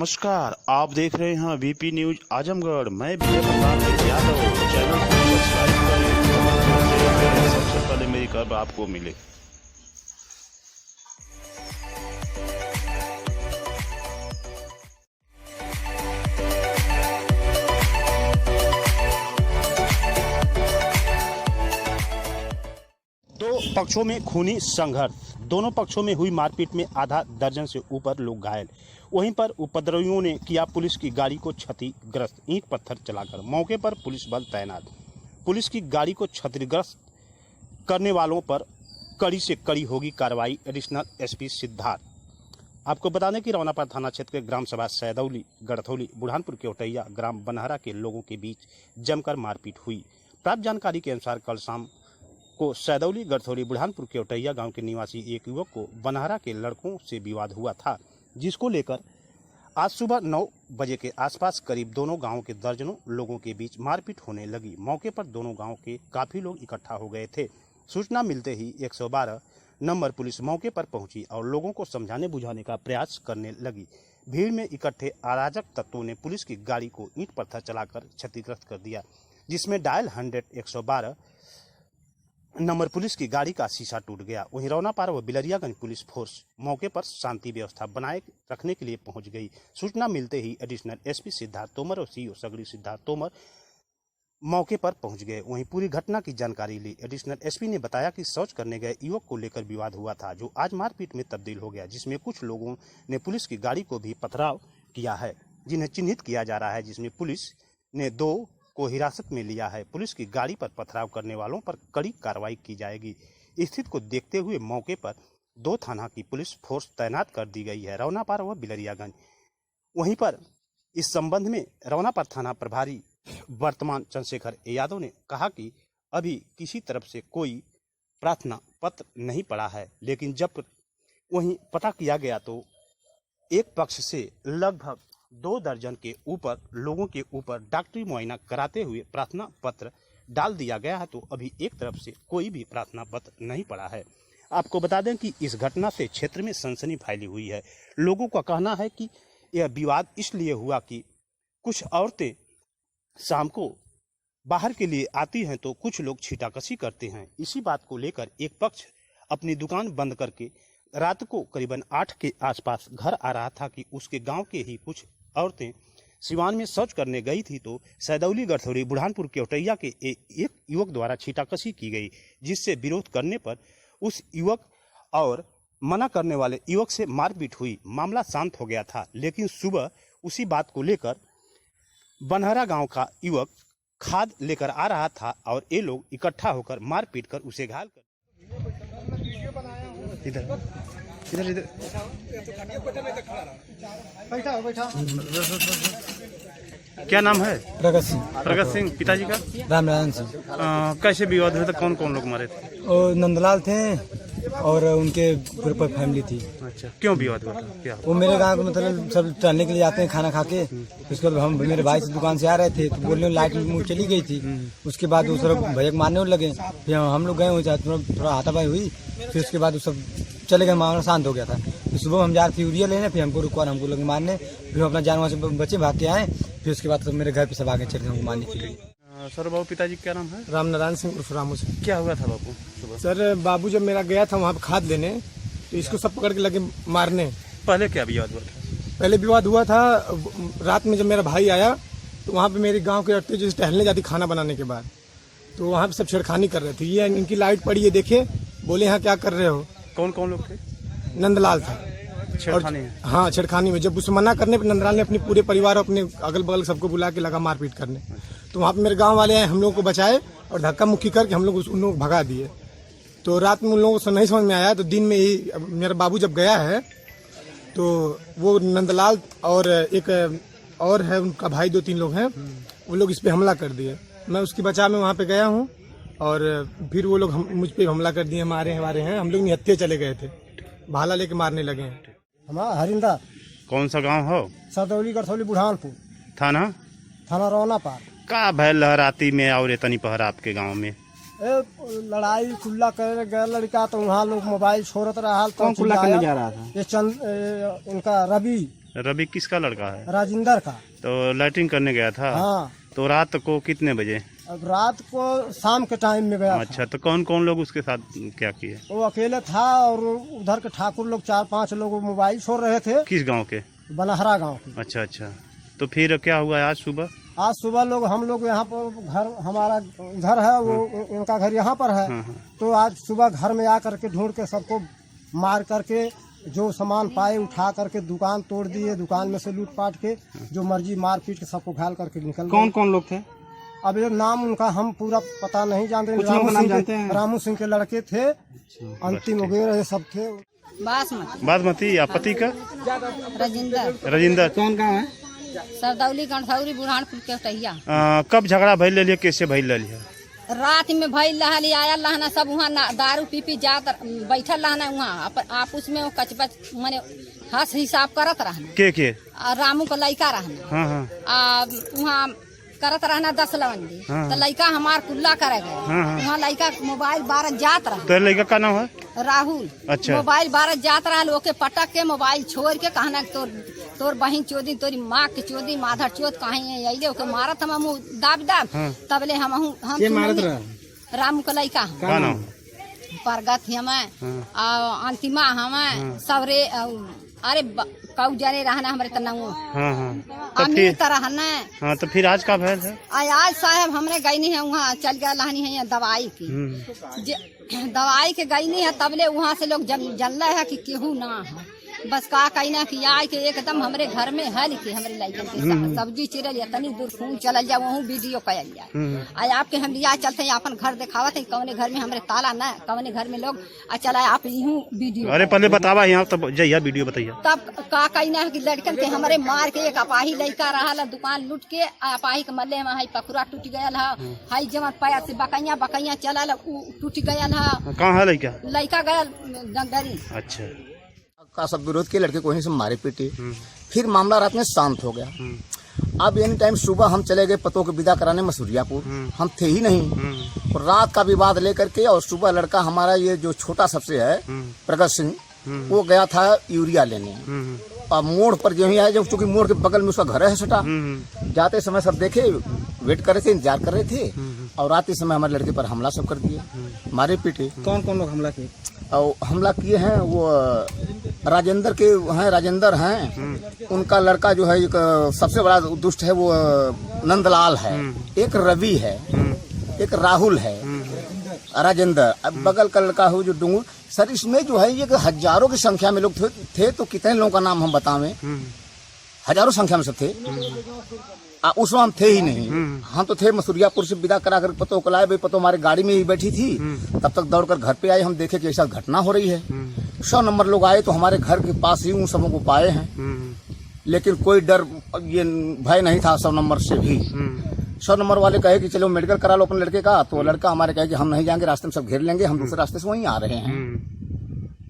नमस्कार, आप देख रहे हैं वीपी न्यूज आजमगढ़। मैं विजय प्रताप यादव। चैनल को सब्सक्राइब करें, सबसे पहले मेरी खबर आपको मिले। दो पक्षों में खूनी संघर्ष। दोनों पक्षों में हुई मारपीट में आधा दर्जन से ऊपर लोग घायल। वहीं पर उपद्रवियों ने किया पुलिस की गाड़ी को क्षतिग्रस्त, ईंट पत्थर चलाकर। मौके पर पुलिस बल तैनात। पुलिस की गाड़ी को क्षतिग्रस्त करने वालों पर कड़ी से कड़ी होगी कार्रवाई। Additional SP Siddharth. आपको बता दें कि रौनापार थाना क्षेत्र के ग्राम सभा सैदौली, गढ़थौली, बुढ़ानपुर केवटैया, ग्राम बनहरा के लोगों के बीच जमकर मारपीट हुई। प्राप्त जानकारी के अनुसार कल शाम को सैदौली, गढ़थौली, बुढ़ानपुर केवटैया गांव के निवासी एक युवक को बनहरा के लड़कों से विवाद हुआ था, जिसको लेकर आज सुबह 9 बजे के आसपास करीब दोनों गांवों के दर्जनों लोगों के बीच मारपीट होने लगी। मौके पर दोनों गांवों के काफी लोग इकट्ठा हो गए थे। सूचना मिलते ही 112 नंबर पुलिस मौके पर पहुंची और लोगों को समझाने बुझाने का प्रयास करने लगी। भीड़ में इकट्ठे अराजक तत्वों ने पुलिस की गाड़ी को ईंट पत्थर चलाकर क्षतिग्रस्त कर दिया, जिसमें डायल 100 112 नंबर पुलिस की गाड़ी का शीशा टूट गया। वहीं रौनापार व बिलरियागंज पुलिस फोर्स मौके पर शांति व्यवस्था बनाए रखने के लिए पहुंच गई। सूचना मिलते ही एडिशनल एसपी सिद्धार्थ तोमर और सीओ सगड़ी सिद्धार्थ तोमर मौके पर पहुंच गए। वहीं पूरी घटना की जानकारी ली। एडिशनल एसपी ने बताया कि शौच करने गए युवक को लेकर विवाद हुआ था, जो आज मारपीट में तब्दील हो गया, जिसमें कुछ लोगों ने पुलिस की गाड़ी को भी पथराव किया है, जिन्हें चिन्हित किया जा रहा है, जिसमें पुलिस ने 2 को हिरासत में लिया है। पुलिस की गाड़ी पर पथराव करने वालों पर कड़ी कार्रवाई की जाएगी। स्थिति को देखते हुए मौके पर 2 थाना की पुलिस फोर्स तैनात कर दी गई है, रौनापार व बिलरियागंज। वहीं पर इस संबंध में रौनापार थाना प्रभारी वर्तमान चंद्रशेखर यादव ने कहा कि अभी किसी तरफ से कोई प्रार्थना पत्र नहीं पड़ा है, लेकिन जब वहीं पता किया गया तो एक पक्ष से लगभग 2 दर्जन के ऊपर लोगों के ऊपर डॉक्टरी मुआयना कराते हुए प्रार्थना पत्र डाल दिया गया है, तो अभी एक तरफ से कोई भी प्रार्थना पत्र नहीं पड़ा है। आपको बता दें कि इस घटना से क्षेत्र में सनसनी फैली हुई है। लोगों का कहना है कि यह विवाद इसलिए हुआ कि कुछ औरतें शाम को बाहर के लिए आती हैं तो कुछ लोग छीटाकशी करते हैं। इसी बात को लेकर एक पक्ष अपनी दुकान बंद करके रात को करीबन 8 के आसपास घर आ रहा था कि उसके गांव के ही कुछ औरतें सिवान में शौच करने गई थी, तो सैदौली, गढ़थौली, बुढ़ानपुर केवटैया के एक युवक द्वारा छीटाकशी की गई, जिससे विरोध करने पर उस युवक और मना करने वाले युवक से मारपीट हुई। मामला शांत हो गया था, लेकिन सुबह उसी बात को लेकर बनहरा गांव का युवक खाद लेकर आ रहा था और ये लोग इकट्ठा होकर मारपीट कर उसे घायल कर। इधर इधर इधर क्या नाम है? प्रगत सिंह। प्रगत सिंह। पिताजी का? रामनारायण सिंह। कैसे विवाद हुआ था? कौन कौन लोग मारे थे? और नंदलाल थे और उनके पूरे पर फैमिली थी। अच्छा, क्यों विवाद हुआ था? क्या? वो मेरे गांव के मतलब सब टहलने के लिए जाते हैं खाना खा के। उसके बाद हम मेरे भाई से दुकान से आ रहे थे तो बोलने लाइट मुँह चली गई थी। उसके बाद वो सब भैया मारने लगे। फिर हम लोग गए हुए, थोड़ा हाथापाई हुई। फिर उसके बाद वो सब चले गए, मामला शांत हो गया था। फिर सुबह हम जा रहे थे यूरिया लेने, फिर हमको रुकवा, हमको लगे मारने। फिर हम अपना जान वहाँ से बचे, भाग के आए। फिर उसके बाद तो मेरे घर पे सब आगे चले हमको मारने के लिए। सर बाबू, पिताजी क्या नाम है? रामनारायण सिंह उर्फ रामू सिंह। क्या हुआ था बाबू सुबह? सर बाबू जब मेरा गया था वहाँ पे खाद लेने, तो इसको सब पकड़ के लगे मारने। पहले क्या विवाद हुआ था? पहले विवाद हुआ था रात में, जब मेरा भाई आया तो वहाँ पे मेरे गांव के औरतें जैसे टहलने जाती खाना बनाने के बाद, तो वहाँ पे सब छेड़खानी कर रहे थे। ये इनकी लाइट पड़ी है, देखे, बोले यहाँ क्या कर रहे हो। कौन कौन लोग थे? नंदलाल था। छेड़खानी? हाँ, छेड़खानी में जब उसे मना करने पर नंदलाल ने अपने पूरे परिवार और अपने अगल बगल सबको बुला के लगा मारपीट करने। तो वहाँ पे मेरे गांव वाले आए, हम लोग को बचाए और धक्का मुक्की करके हम लोग उन लोगों को भगा दिए। तो रात में उन लोगों को नहीं समझ में आया, तो दिन में ही मेरा बाबू जब गया है तो वो नंदलाल और एक और है उनका भाई, 2-3 लोग हैं, वो लोग इस पे हमला कर दिए। मैं उसकी बचाव में वहाँ पे गया हूँ और फिर वो लोग मुझ पे हमला कर दिए। हमारे हैं, हम लोग निहत्थे चले गए थे, भाला लेके मारने लगे हैं। हमारा हरिंदा। कौन सा गांव हो? सैदौली, गढ़थौली, बुढ़ानपुर। थाना रौनापार। का भय लहराती में और इतनी पहर आपके गांव में? लड़ाई कुल्ला करे गए लड़का, तो वहाँ लोग मोबाइल छोड़त रहा। कौन कुल्ला करने जा रहा था? ये इनका रवि रवि किसका लड़का है? राजेंद्र का। तो लैट्रिन करने गया था? हाँ। तो रात को कितने बजे? अब रात को शाम के टाइम में गया। अच्छा, तो कौन कौन लोग उसके साथ क्या किए? वो अकेले था और उधर के ठाकुर लोग 4-5 लोग मोबाइल छोड़ रहे थे। किस गांव के? बनहरा गांव के। अच्छा अच्छा, तो फिर क्या हुआ आज सुबह? आज सुबह हम लोग यहाँ पर घर, हमारा घर है, वो इनका घर यहाँ पर है। तो आज सुबह घर में आकर के ढूंढ के सबको मार करके जो सामान पाए उठा करके दुकान तोड़ दिए, दुकान में से लूट पाट के जो मर्जी मार पीट के सबको घायल करके निकल गए। कौन कौन लोग थे? अब ये नाम उनका हम पूरा पता नहीं जानते। रामू सिंह के लड़के थे, अंतिम वगैरह ये सब थे। बासमती। या पति का? राजेंद्र। कौन गाँव है? सरदौली गंठौरी बुरहानपुर के टहिया। कब झगड़ा भइल ले लिया, कैसे भइल ले लिया? रात में भइल रहली, आयल रहना सब वहाँ दारू पी जात बैठल रहना वहाँ आपस में कचबच माने हंस हिसाब करत रहना। के? रामू का लड़का रहना। वहाँ करत रहना 10 लवंडी। तो लड़का हमार कुल्ला करे गए। वहाँ लड़का मोबाइल बारह जात रहा। तो लड़का का नाम है? राहुल। अच्छा। मोबाइल बारह जात रहा, ओके पटक के मोबाइल छोड़ के कहना तोर बहन चोदी, तोरी माँ के चोदी, माधर चोद कहीं अइले ओके मारत हम दाब तबले हम रामू का लड़का परगत हमें अंतिमा हमें सबरे। अरे कऊ जने रहना हमारे तनाऊ अमीर तरह न। तो फिर आज का भैल है? आज साहब हमने गई नहीं है, वहाँ चल गया लहनी है दवाई की। दवाई के गई नहीं है, तबले वहाँ से लोग जल है कि केहू ना है। बस का कहना कि आए के एकदम हमारे घर में हल के हमारे लड़कन के सब्जी चिरल या तनी दूर खून चल जाए, वहाँ वीडियो कल जाए। आज आपके हम लिया चलते हैं, अपन घर दिखावत है कौने घर में हमारे ताला न, कौने घर में लोग चला आप यूँ वीडियो। अरे पहले बतावा यहाँ तब जइया वीडियो बताइए। तब का कहना है कि लड़कन के हमारे मार के एक अपाही लड़का रहा, दुकान लूट के अपाही के मल्ले में पकुरा टूट गया है, हाई जमन पैर से बकैया चला टूट गया है। कहाँ है लड़का? लड़का गया गंगरी। अच्छा का सब विरोध के लड़के को वहीं से मारे पीटे। फिर मामला रात में शांत हो गया। अब एनी टाइम सुबह हम चले गए पतों को विदा कराने मसूरियापुर, हम थे ही नहीं। और रात का विवाद लेकर के और सुबह लड़का हमारा ये जो छोटा सबसे है प्रगत सिंह, वो गया था यूरिया लेने। और मोड़ पर जो ही आया, जब चूंकि मोड़ के बगल में उसका घर है सटा, जाते समय सब देखे, वेट कर रहे थे, इंतजार कर रहे थे। और रात के समय हमारे लड़के पर हमला सब कर दिए, मारे पीटे। कौन कौन लोग हमला किए? और हमला किए हैं वो राजेंद्र हैं, उनका लड़का जो है एक सबसे बड़ा दुष्ट है वो नंदलाल है, एक रवि है, एक राहुल है, राजेंद्र। अब बगल का लड़का है जो डुंगू। सर इसमें जो है ये हजारों की संख्या में लोग थे। तो कितने लोगों का नाम हम बतावें? हजारों संख्या में सब थे। उस वक्त हम थे ही नहीं। हम तो थे मसूरियापुर से विदा करा कर पतो को लाए, भाई पतो हमारी गाड़ी में ही बैठी थी। तब तक दौड़कर घर पे आए, हम देखे कि ऐसा घटना हो रही है। 100 नंबर लोग आए तो हमारे घर के पास ही उन सबों को पाए हैं। लेकिन कोई डर ये भय नहीं था 100 नंबर से भी। 100 नंबर वाले कहे कि चलो मेडिकल करा लो अपने लड़के का, तो लड़का हमारे कहे कि हम नहीं जाएंगे, रास्ते में सब घेर लेंगे, हम दूसरे रास्ते से वहीं आ रहे हैं।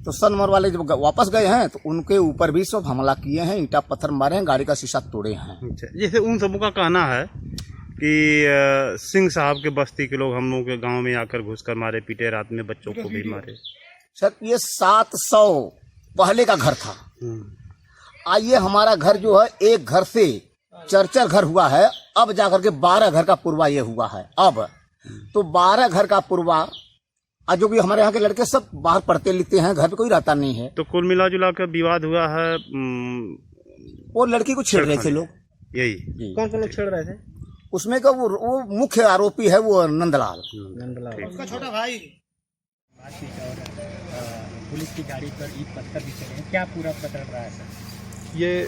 तो 100 नंबर वाले जब वापस गए हैं तो उनके ऊपर भी सब हमला किए हैं, ईंटा पत्थर मारे हैं, गाड़ी का शीशा तोड़े हैं। जैसे उन सबों का कहना है कि सिंह साहब के बस्ती के लोग हम लोगों के गांव में आकर घुसकर मारे पीटे, रात में बच्चों को भी मारे। सर ये 700 पहले का घर था। आइए हमारा घर जो है एक घर से 4 घर हुआ है, अब जाकर के 12 घर का पूर्वा ये हुआ है। अब तो 12 घर का पूर्वा, जो भी हमारे यहाँ के लड़के सब बाहर पढ़ते लिखते हैं, घर पे कोई रहता नहीं है। तो कुल मिला जुला कर विवाद हुआ है। वो लड़की को छेड़ रहे थे लोग। यही कौन कौन लोग छेड़ रहे थे? उसमें का वो मुख्य आरोपी है वो नंदलाल, उसका छोटा भाई। पुलिस की गाड़ी पर ईंट पत्थर भी चले, क्या पूरा पकड़ रहा है सर? ये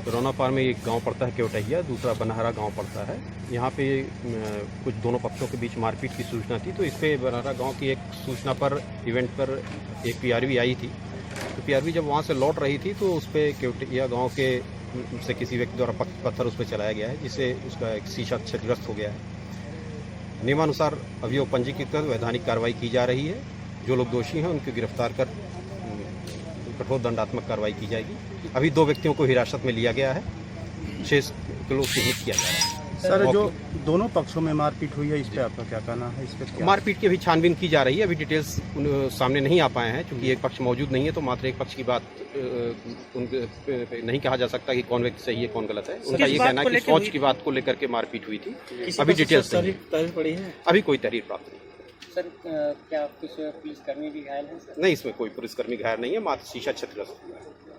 रोनापार में एक गांव पड़ता है केवटहिया, दूसरा बनहरा गांव पड़ता है। यहाँ पे कुछ दोनों पक्षों के बीच मारपीट की सूचना थी, तो इस पे बनहरा गांव की एक सूचना पर इवेंट पर एक पीआरवी आई थी। तो पीआरवी जब वहाँ से लौट रही थी तो उस पर केवटहिया गाँव के से किसी व्यक्ति द्वारा पत्थर उस पर चलाया गया है, जिससे उसका एक शीशा क्षतिग्रस्त हो गया है। नियमानुसार अभियोग पंजीकृत कर वैधानिक कार्रवाई की जा रही है। जो लोग दोषी हैं उनको गिरफ्तार कर कठोर दंडात्मक कार्रवाई की जाएगी। अभी 2 व्यक्तियों को हिरासत में लिया गया है, 6 किलो चिन्हित किया जा रहा है। सर जो दोनों पक्षों में मारपीट हुई है इस पे आपका क्या कहना है? इस पे क्या मारपीट की अभी छानबीन की जा रही है। अभी डिटेल्स सामने नहीं आ पाए हैं, क्योंकि एक पक्ष मौजूद नहीं है, तो मात्र एक पक्ष की बात उनके नहीं कहा जा सकता कि कौन व्यक्ति सही है कौन गलत है। उनका ये कहना है कि फौज की बात को लेकर के मारपीट हुई थी। अभी डिटेल्स अभी कोई तहरीर प्राप्त नहीं। सर क्या कुछ पुलिसकर्मी भी घायल हैं? नहीं, इसमें कोई पुलिसकर्मी घायल नहीं है, मात्र शीशा क्षतिग्रस्त हुआ है।